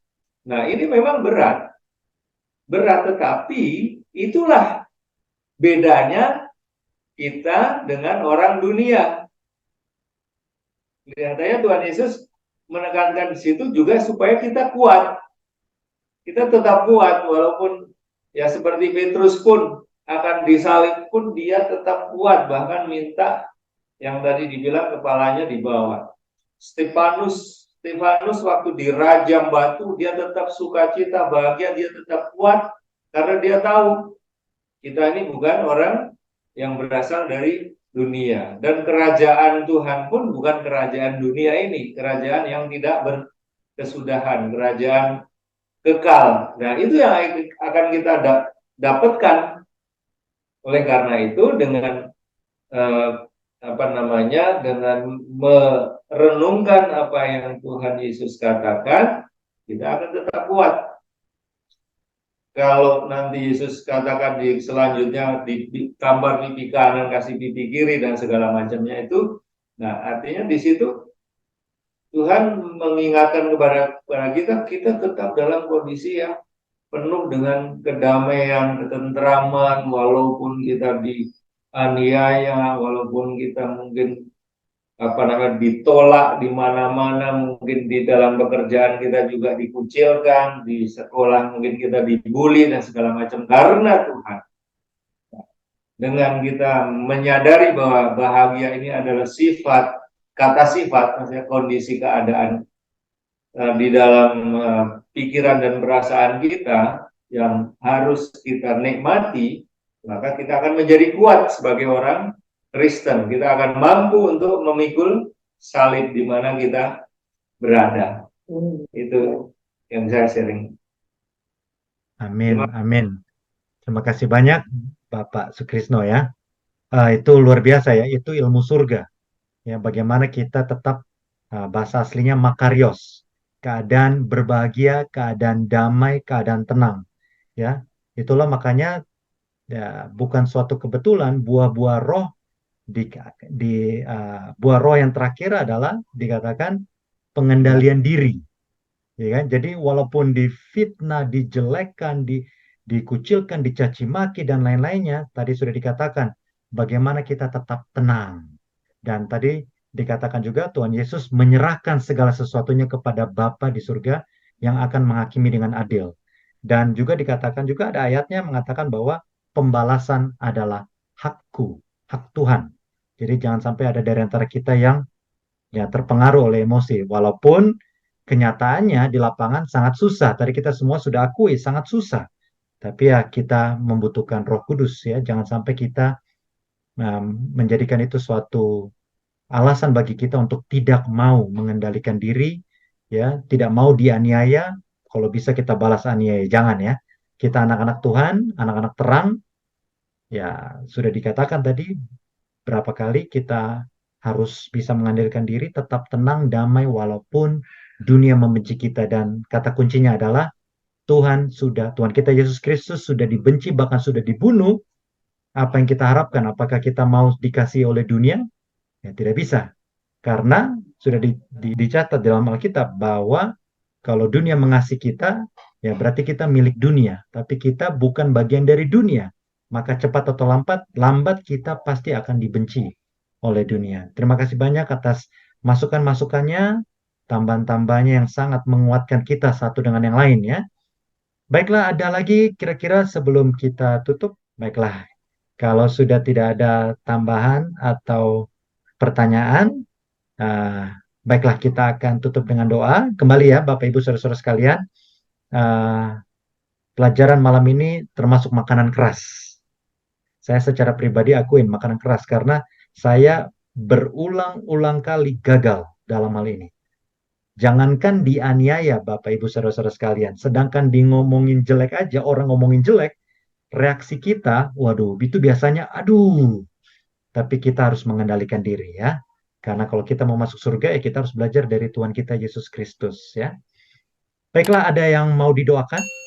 Nah, ini memang berat. Berat, tetapi itulah bedanya kita dengan orang dunia. Kelihatannya Tuhan Yesus menekankan di situ juga supaya kita kuat. Kita tetap kuat walaupun ya seperti Petrus pun akan disalib pun dia tetap kuat, bahkan minta yang tadi dibilang kepalanya dibawa. Stefanus waktu dirajam batu dia tetap sukacita, bahagia, dia tetap kuat karena dia tahu kita ini bukan orang yang berasal dari dunia, dan kerajaan Tuhan pun bukan kerajaan dunia ini, kerajaan yang tidak berkesudahan, kerajaan kekal. Nah, itu yang akan kita dapatkan. Oleh karena itu dengan dengan merenungkan apa yang Tuhan Yesus katakan, kita akan tetap kuat. Kalau nanti Yesus katakan di selanjutnya ditampar pipi kanan, kasih pipi kiri dan segala macamnya itu, nah artinya di situ Tuhan mengingatkan kepada kita tetap dalam kondisi yang penuh dengan kedamaian, ketentraman, walaupun kita dianiaya, walaupun kita mungkin ditolak di mana-mana, mungkin di dalam pekerjaan kita juga dikucilkan, di sekolah mungkin kita dibully dan segala macam, karena Tuhan. Dengan kita menyadari bahwa bahagia ini adalah sifat, kata sifat, maksudnya kondisi keadaan di dalam pikiran dan perasaan kita yang harus kita nikmati, maka kita akan menjadi kuat sebagai orang Kristen. Kita akan mampu untuk memikul salib di mana kita berada. Itu yang saya sharing. Amin, amin. Terima kasih banyak Bapak Sukrisno ya. Itu luar biasa ya, itu ilmu surga. Ya, bagaimana kita tetap bahasa aslinya makarios, keadaan berbahagia, keadaan damai, keadaan tenang. Ya, itulah makanya Ya, bukan suatu kebetulan buah-buah roh buah roh yang terakhir adalah dikatakan pengendalian diri, ya kan? Jadi walaupun difitnah, dijelekkan, dikucilkan, dicaci maki dan lain-lainnya, tadi sudah dikatakan bagaimana kita tetap tenang. Dan tadi dikatakan juga Tuhan Yesus menyerahkan segala sesuatunya kepada Bapa di surga yang akan menghakimi dengan adil. Dan juga dikatakan juga ada ayatnya mengatakan bahwa pembalasan adalah hakku, hak Tuhan. Jadi jangan sampai ada dari antara kita yang ya terpengaruh oleh emosi. Walaupun kenyataannya di lapangan sangat susah. Tadi kita semua sudah akui sangat susah. Tapi ya kita membutuhkan Roh Kudus ya. Jangan sampai kita menjadikan itu suatu alasan bagi kita untuk tidak mau mengendalikan diri, ya, tidak mau dianiaya. Kalau bisa kita balas aniaya, jangan ya. Kita anak-anak Tuhan, anak-anak terang, ya sudah dikatakan tadi berapa kali kita harus bisa mengandalkan diri, tetap tenang, damai walaupun dunia membenci kita. Dan kata kuncinya adalah Tuhan kita Yesus Kristus sudah dibenci bahkan sudah dibunuh. Apa yang kita harapkan? Apakah kita mau dikasih oleh dunia? Ya tidak bisa. Karena sudah dicatat dalam Alkitab bahwa kalau dunia mengasihi kita, ya berarti kita milik dunia. Tapi kita bukan bagian dari dunia. Maka cepat atau lambat kita pasti akan dibenci oleh dunia. Terima kasih banyak atas masukan-masukannya, tambahan-tambahannya yang sangat menguatkan kita satu dengan yang lain ya. Baiklah, ada lagi kira-kira sebelum kita tutup? Baiklah, kalau sudah tidak ada tambahan atau pertanyaan, baiklah kita akan tutup dengan doa. Kembali ya Bapak Ibu Saudara-saudara sekalian, uh, pelajaran malam ini termasuk makanan keras. Saya secara pribadi akuin makanan keras karena saya berulang-ulang kali gagal dalam hal ini. Jangankan dianiaya Bapak Ibu Saudara-saudara sekalian, sedangkan di ngomongin jelek aja, orang ngomongin jelek, reaksi kita, waduh, itu biasanya aduh. Tapi kita harus mengendalikan diri ya. Karena kalau kita mau masuk surga ya kita harus belajar dari Tuhan kita Yesus Kristus ya. Baiklah, ada yang mau didoakan?